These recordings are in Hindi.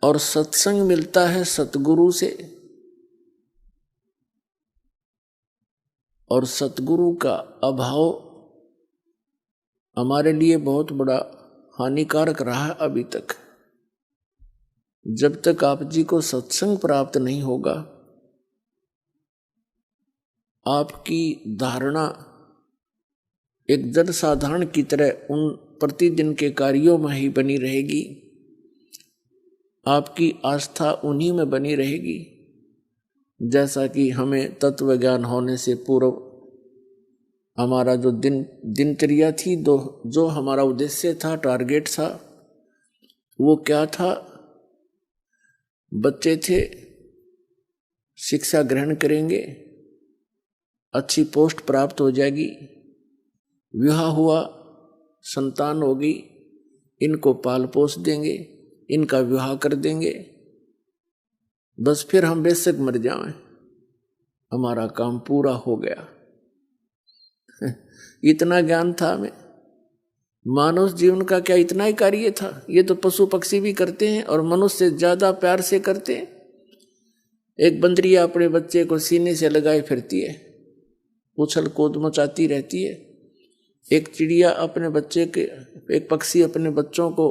और सत्संग मिलता है सतगुरु से, और सतगुरु का अभाव हमारे लिए बहुत बड़ा हानिकारक रहा है अभी तक। जब तक आप जी को सत्संग प्राप्त नहीं होगा, आपकी धारणा एक जन साधारण की तरह उन प्रतिदिन के कार्यों में ही बनी रहेगी, आपकी आस्था उन्हीं में बनी रहेगी। जैसा कि हमें तत्व ज्ञान होने से पूर्व हमारा जो दिनचर्या थी, जो हमारा उद्देश्य था, टारगेट था, वो क्या था? बच्चे थे, शिक्षा ग्रहण करेंगे, अच्छी पोस्ट प्राप्त हो जाएगी, विवाह हुआ, संतान होगी, इनको पाल पोस देंगे, इनका विवाह कर देंगे, बस फिर हम बेशक मर जाएं, हमारा काम पूरा हो गया। इतना ज्ञान था हमें। मानव जीवन का क्या इतना ही कार्य था? ये तो पशु पक्षी भी करते हैं और मनुष्य से ज्यादा प्यार से करते हैं। एक बंदरिया अपने बच्चे को सीने से लगाए फिरती है, उछल कूद मचाती रहती है। एक चिड़िया अपने बच्चे के, एक पक्षी अपने बच्चों को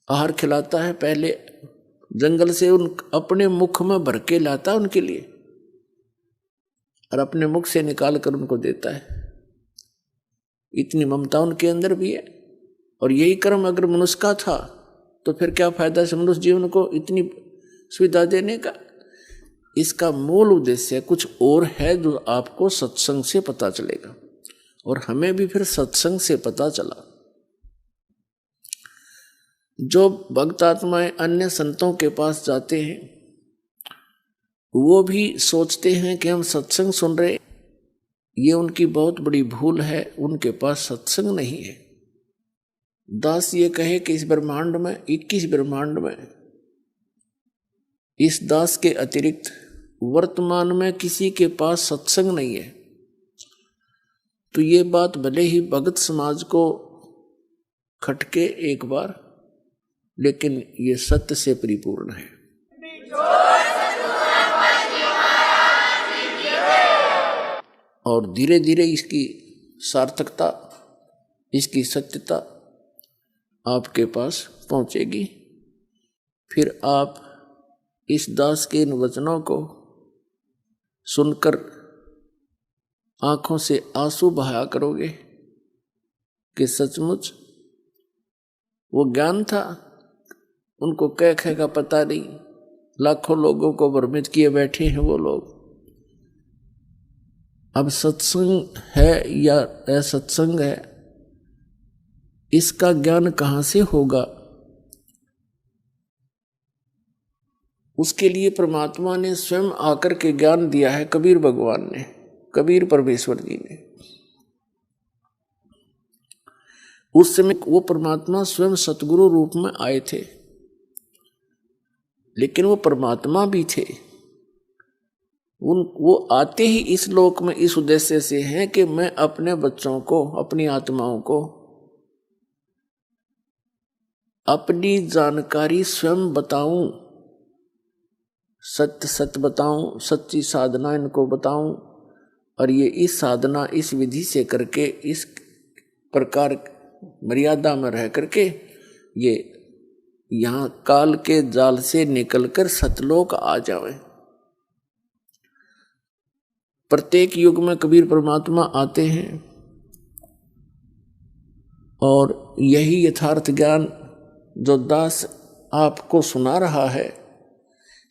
आहार खिलाता है, पहले जंगल से अपने मुख में भर के लाता है उनके लिए, और अपने मुख से निकाल कर उनको देता है। इतनी ममता उनके अंदर भी है। और यही कर्म अगर मनुष्य का था तो फिर क्या फायदा है मनुष्य जीवन को इतनी सुविधा देने का? इसका मूल उद्देश्य कुछ और है जो आपको सत्संग से पता चलेगा, और हमें भी फिर सत्संग से पता चला। जो भक्त आत्माएं अन्य संतों के पास जाते हैं, वो भी सोचते हैं कि हम सत्संग सुन रहे। ये उनकी बहुत बड़ी भूल है, उनके पास सत्संग नहीं है। दास ये कहे कि इस ब्रह्मांड में 21 ब्रह्मांड में इस दास के अतिरिक्त वर्तमान में किसी के पास सत्संग नहीं है, तो ये बात भले ही भगत समाज को खटके एक बार, लेकिन ये सत्य से परिपूर्ण है। और धीरे धीरे इसकी सार्थकता, इसकी सत्यता आपके पास पहुंचेगी। फिर आप इस दास के इन वचनों को सुनकर आंखों से आंसू बहाया करोगे कि सचमुच वो ज्ञान था, उनको कह कह का पता नहीं, लाखों लोगों को भ्रमित किए बैठे हैं वो लोग। अब सत्संग है या असत्संग है, इसका ज्ञान कहाँ से होगा? उसके लिए परमात्मा ने स्वयं आकर के ज्ञान दिया है, कबीर भगवान ने, कबीर परमेश्वर जी ने। उस समय वो परमात्मा स्वयं सतगुरु रूप में आए थे, लेकिन वो परमात्मा भी थे। वो आते ही इस लोक में इस उद्देश्य से हैं कि मैं अपने बच्चों को, अपनी आत्माओं को अपनी जानकारी स्वयं बताऊं, सत्य सत्य बताऊं, सच्ची साधना इनको बताऊं, और ये इस साधना इस विधि से करके, इस प्रकार मर्यादा में रह करके ये यहाँ काल के जाल से निकलकर सतलोक आ जावे। प्रत्येक युग में कबीर परमात्मा आते हैं और यही यथार्थ ज्ञान जो दास आपको सुना रहा है,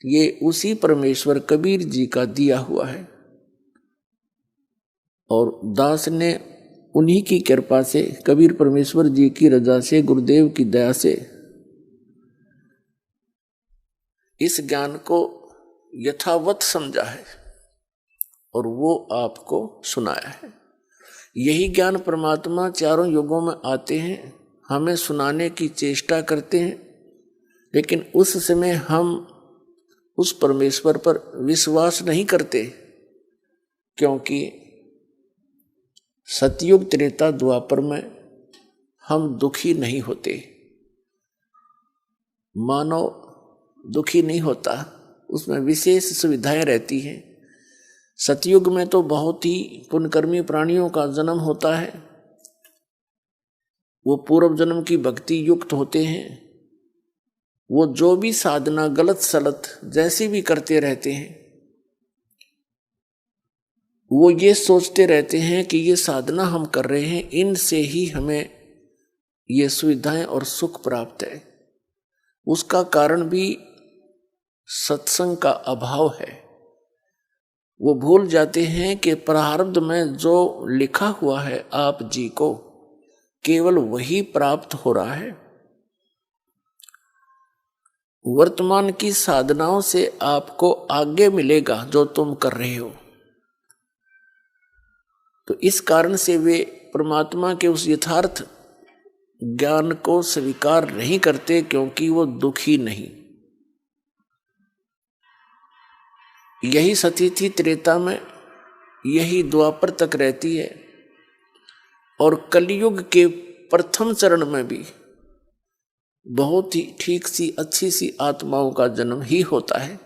ये उसी परमेश्वर कबीर जी का दिया हुआ है। और दास ने उन्हीं की कृपा से, कबीर परमेश्वर जी की रजा से, गुरुदेव की दया से इस ज्ञान को यथावत समझा है और वो आपको सुनाया है। यही ज्ञान परमात्मा चारों युगों में आते हैं, हमें सुनाने की चेष्टा करते हैं, लेकिन उस समय हम उस परमेश्वर पर विश्वास नहीं करते, क्योंकि सतयुग त्रेता द्वापर में हम दुखी नहीं होते। मानव दुखी नहीं होता, उसमें विशेष सुविधाएं रहती हैं। सतयुग में तो बहुत ही पुण्यकर्मी प्राणियों का जन्म होता है, वो पूर्व जन्म की भक्ति युक्त होते हैं। वो जो भी साधना गलत सलत जैसी भी करते रहते हैं, वो ये सोचते रहते हैं कि ये साधना हम कर रहे हैं, इनसे ही हमें ये सुविधाएं और सुख प्राप्त है। उसका कारण भी सत्संग का अभाव है। वो भूल जाते हैं कि प्रारब्ध में जो लिखा हुआ है आप जी को, केवल वही प्राप्त हो रहा है। वर्तमान की साधनाओं से आपको आगे मिलेगा जो तुम कर रहे हो। तो इस कारण से वे परमात्मा के उस यथार्थ ज्ञान को स्वीकार नहीं करते, क्योंकि वो दुखी नहीं। यही स्थिति त्रेता में, यही द्वापर तक रहती है, और कलयुग के प्रथम चरण में भी बहुत ही ठीक सी अच्छी सी आत्माओं का जन्म ही होता है,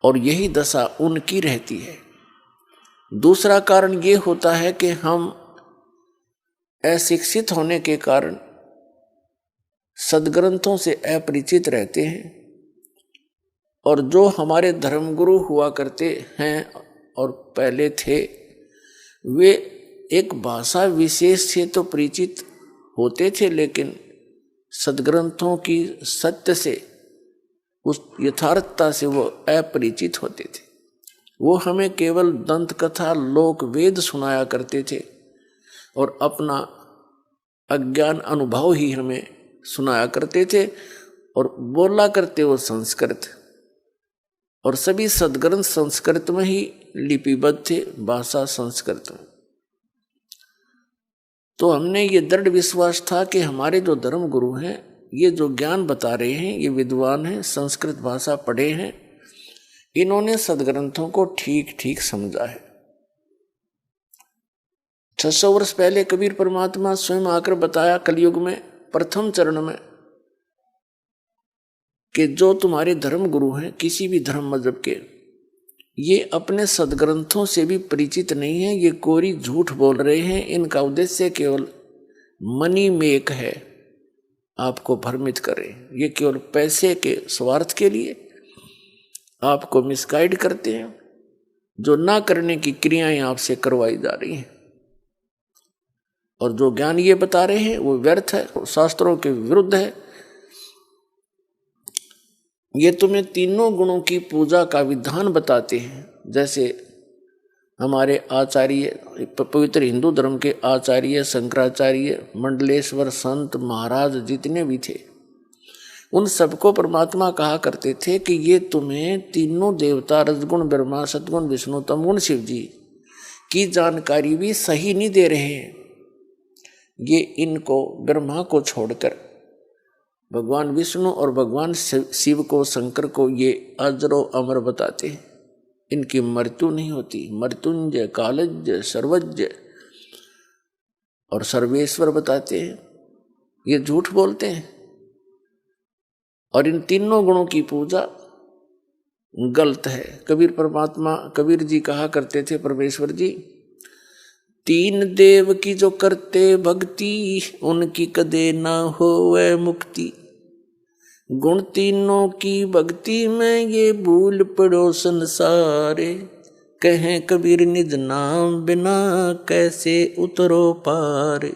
और यही दशा उनकी रहती है। दूसरा कारण ये होता है कि हम अशिक्षित होने के कारण सद्ग्रंथों से अपरिचित रहते हैं, और जो हमारे धर्मगुरु हुआ करते हैं और पहले थे, वे एक भाषा विशेष से तो परिचित होते थे, लेकिन सद्ग्रंथों की सत्य से, उस यथार्थता से वो अपरिचित होते थे। वो हमें केवल दंत कथा लोक वेद सुनाया करते थे, और अपना अज्ञान अनुभव ही हमें सुनाया करते थे, और बोला करते वो संस्कृत, और सभी सद्ग्रंथ संस्कृत में ही लिपिबद्ध थे, भाषा संस्कृत में। तो हमने ये दृढ़ विश्वास था कि हमारे जो धर्म गुरु हैं, ये जो ज्ञान बता रहे हैं, ये विद्वान हैं, संस्कृत भाषा पढ़े हैं, इन्होंने सद्ग्रंथों को ठीक ठीक समझा है। 600 वर्ष पहले कबीर परमात्मा स्वयं आकर बताया कलयुग में प्रथम चरण में कि जो तुम्हारे धर्म गुरु हैं किसी भी धर्म मजहब के, ये अपने सद्ग्रंथों से भी परिचित नहीं है, ये कोरी झूठ बोल रहे हैं। इनका उद्देश्य केवल मनी मेक है, आपको भ्रमित करें। ये केवल पैसे के स्वार्थ के लिए आपको मिसगाइड करते हैं। जो ना करने की क्रियाएं आपसे करवाई जा रही हैं, और जो ज्ञान ये बता रहे हैं वो व्यर्थ है, शास्त्रों के विरुद्ध है। ये तुम्हें तीनों गुणों की पूजा का विधान बताते हैं। जैसे हमारे आचार्य, पवित्र हिंदू धर्म के आचार्य शंकराचार्य, मंडलेश्वर संत महाराज जितने भी थे, उन सबको परमात्मा कहा करते थे कि ये तुम्हें तीनों देवता, रजगुण ब्रह्मा, सतगुण विष्णु, तमगुण शिव जी की जानकारी भी सही नहीं दे रहे हैं। ये इनको, ब्रह्मा को छोड़कर भगवान विष्णु और भगवान शिव को, शंकर को ये अजरो अमर बताते हैं। इनकी मृत्यु नहीं होती। मृत्युंजय, कालज्य, सर्वज्ञ और सर्वेश्वर बताते हैं। ये झूठ बोलते हैं, और इन तीनों गुणों की पूजा गलत है। कबीर परमात्मा, कबीर जी कहा करते थे, परमेश्वर जी, तीन देव की जो करते भक्ति, उनकी कदे ना होवे मुक्ति। गुण तीनों की भक्ति में ये भूल पड़ो संसारे। कहें कबीर निज नाम बिना कैसे उतरो पार।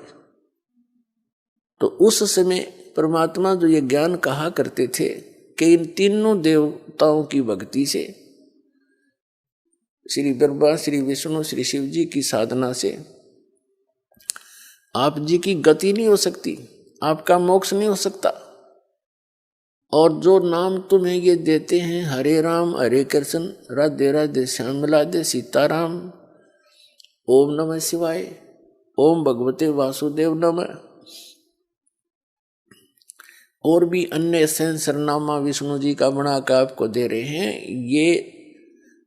तो उस समय परमात्मा जो ये ज्ञान कहा करते थे कि इन तीनों देवताओं की भक्ति से, श्री ब्रह्मा, श्री विष्णु, श्री शिव जी की साधना से आप जी की गति नहीं हो सकती, आपका मोक्ष नहीं हो सकता। और जो नाम तुम्हें ये देते हैं, हरे राम हरे कृष्ण, राधे राधे श्याम राधे सीताराम, ओम नमः शिवाय, ओम भगवते वासुदेव नमः, और भी अन्य सहस्रनामा विष्णु जी का बना कर आपको दे रहे हैं, ये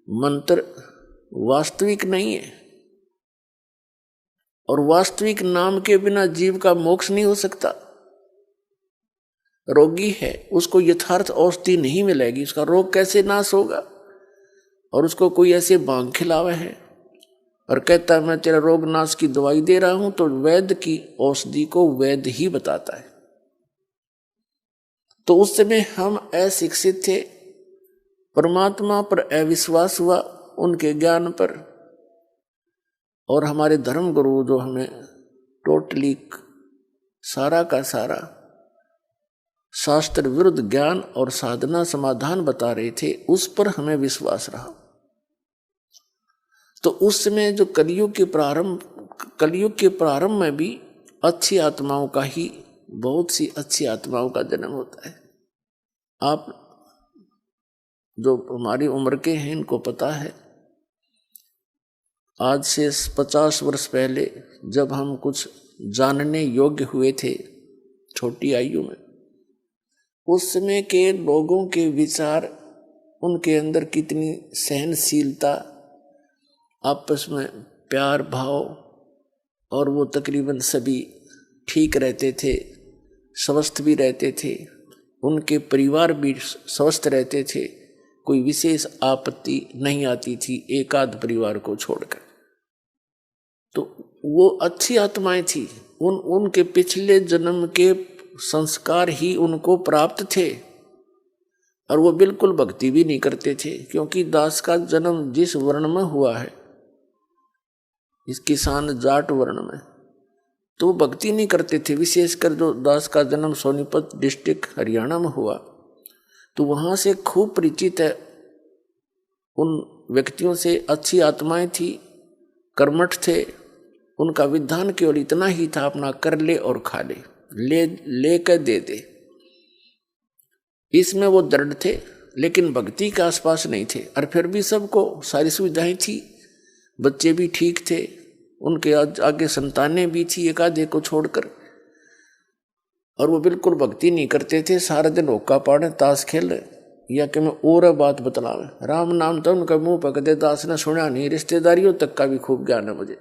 मंत्र वास्तविक नहीं है। और वास्तविक नाम के बिना जीव का मोक्ष नहीं हो सकता। रोगी है उसको यथार्थ औषधि नहीं मिलेगी, उसका रोग कैसे नाश होगा। और उसको कोई ऐसे भांग खिलावे है और कहता है मैं तेरा रोग नाश की दवाई दे रहा हूं, तो वैद्य की औषधि को वैद्य ही बताता है। तो उस समय हम अशिक्षित थे, परमात्मा पर अविश्वास हुआ, उनके ज्ञान पर, और हमारे धर्म गुरु जो हमें टोटली सारा का सारा शास्त्र विरुद्ध ज्ञान और साधना समाधान बता रहे थे, उस पर हमें विश्वास रहा। तो उस समय जो कलयुग के प्रारंभ में भी अच्छी आत्माओं का ही, बहुत सी अच्छी आत्माओं का जन्म होता है। आप जो हमारी उम्र के हैं इनको पता है, आज से 50 वर्ष पहले जब हम कुछ जानने योग्य हुए थे छोटी आयु में, उस समय के लोगों के विचार, उनके अंदर कितनी सहनशीलता, आपस में प्यार भाव, और वो तकरीबन सभी ठीक रहते थे, स्वस्थ भी रहते थे, उनके परिवार भी स्वस्थ रहते थे, कोई विशेष आपत्ति नहीं आती थी एक आध परिवार को छोड़कर। तो वो अच्छी आत्माएं थी, उनके पिछले जन्म के संस्कार ही उनको प्राप्त थे, और वो बिल्कुल भक्ति भी नहीं करते थे, क्योंकि दास का जन्म जिस वर्ण में हुआ है, इस किसान जाट वर्ण में, तो भक्ति नहीं करते थे। विशेषकर जो दास का जन्म सोनीपत डिस्ट्रिक्ट हरियाणा में हुआ, तो वहां से खूब परिचित है उन व्यक्तियों से, अच्छी आत्माएं थी, कर्मठ थे, उनका विधान केवल इतना ही था, अपना कर ले और खा ले कर दे दे। इसमें वो दृढ़ थे, लेकिन भक्ति के आसपास नहीं थे। और फिर भी सबको सारी सुविधाएं थी, बच्चे भी ठीक थे, उनके आगे संतानें भी थी एक आधे को छोड़कर, और वो बिल्कुल भक्ति नहीं करते थे। सारा दिन होका पाड़े, ताश खेल, या कि मैं और बात बतलावे, राम नाम तो उनका मुंह पकड़े, दास ने सुना नहीं। रिश्तेदारियों तक का भी खूब ज्ञान है मुझे,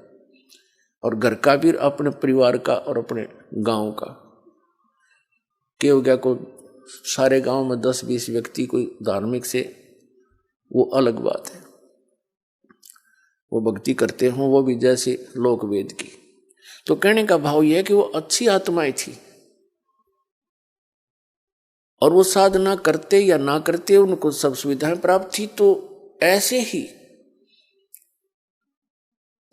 और घर का भी, अपने परिवार का और अपने गांव का। क्या हो गया को सारे गांव में 10-20 व्यक्ति कोई धार्मिक से, वो अलग बात है, वो भक्ति करते हों, वो भी जैसे लोक वेद की। तो कहने का भाव यह है कि वो अच्छी आत्माएं थी, और वो साधना करते या ना करते उनको सब सुविधाएं प्राप्त थी। तो ऐसे ही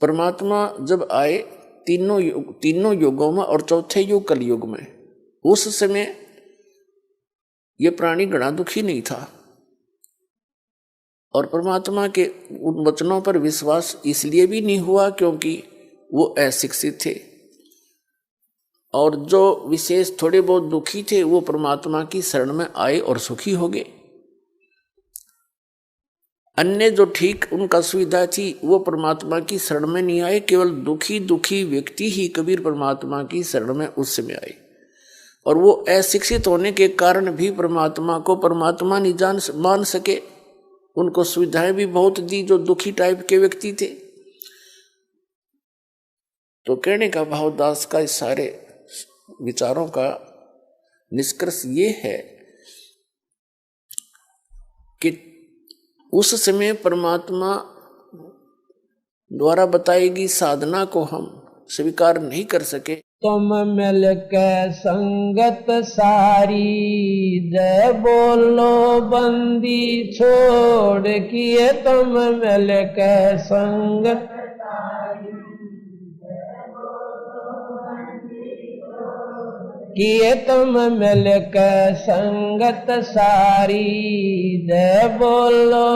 परमात्मा जब आए तीनों युगों में, और चौथे युग कलयुग में, उस समय ये प्राणी घना दुखी नहीं था, और परमात्मा के उन वचनों पर विश्वास इसलिए भी नहीं हुआ क्योंकि वो अशिक्षित थे, और जो विशेष थोड़े बहुत दुखी थे वो परमात्मा की शरण में आए और सुखी हो गए। अन्य जो ठीक उनका सुविधा थी वो परमात्मा की शरण में नहीं आए, केवल दुखी व्यक्ति ही कबीर परमात्मा की शरण में उस समय आए। और वो अशिक्षित होने के कारण भी परमात्मा को परमात्मा नहीं मान सके, उनको सुविधाएं भी बहुत दी जो दुखी टाइप के व्यक्ति थे। तो कहने का भाव दास का इस सारे विचारों का निष्कर्ष ये है कि उस समय परमात्मा द्वारा बताई गई साधना को हम स्वीकार नहीं कर सके। तुम मिल के संगत सारी, जय बोलो बंदी छोड़ किए, तुम मिल के संगत किए, तुम मिल के संगत सारी, जय बोलो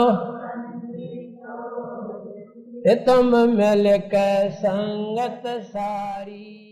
तुम मिल के संगत सारी।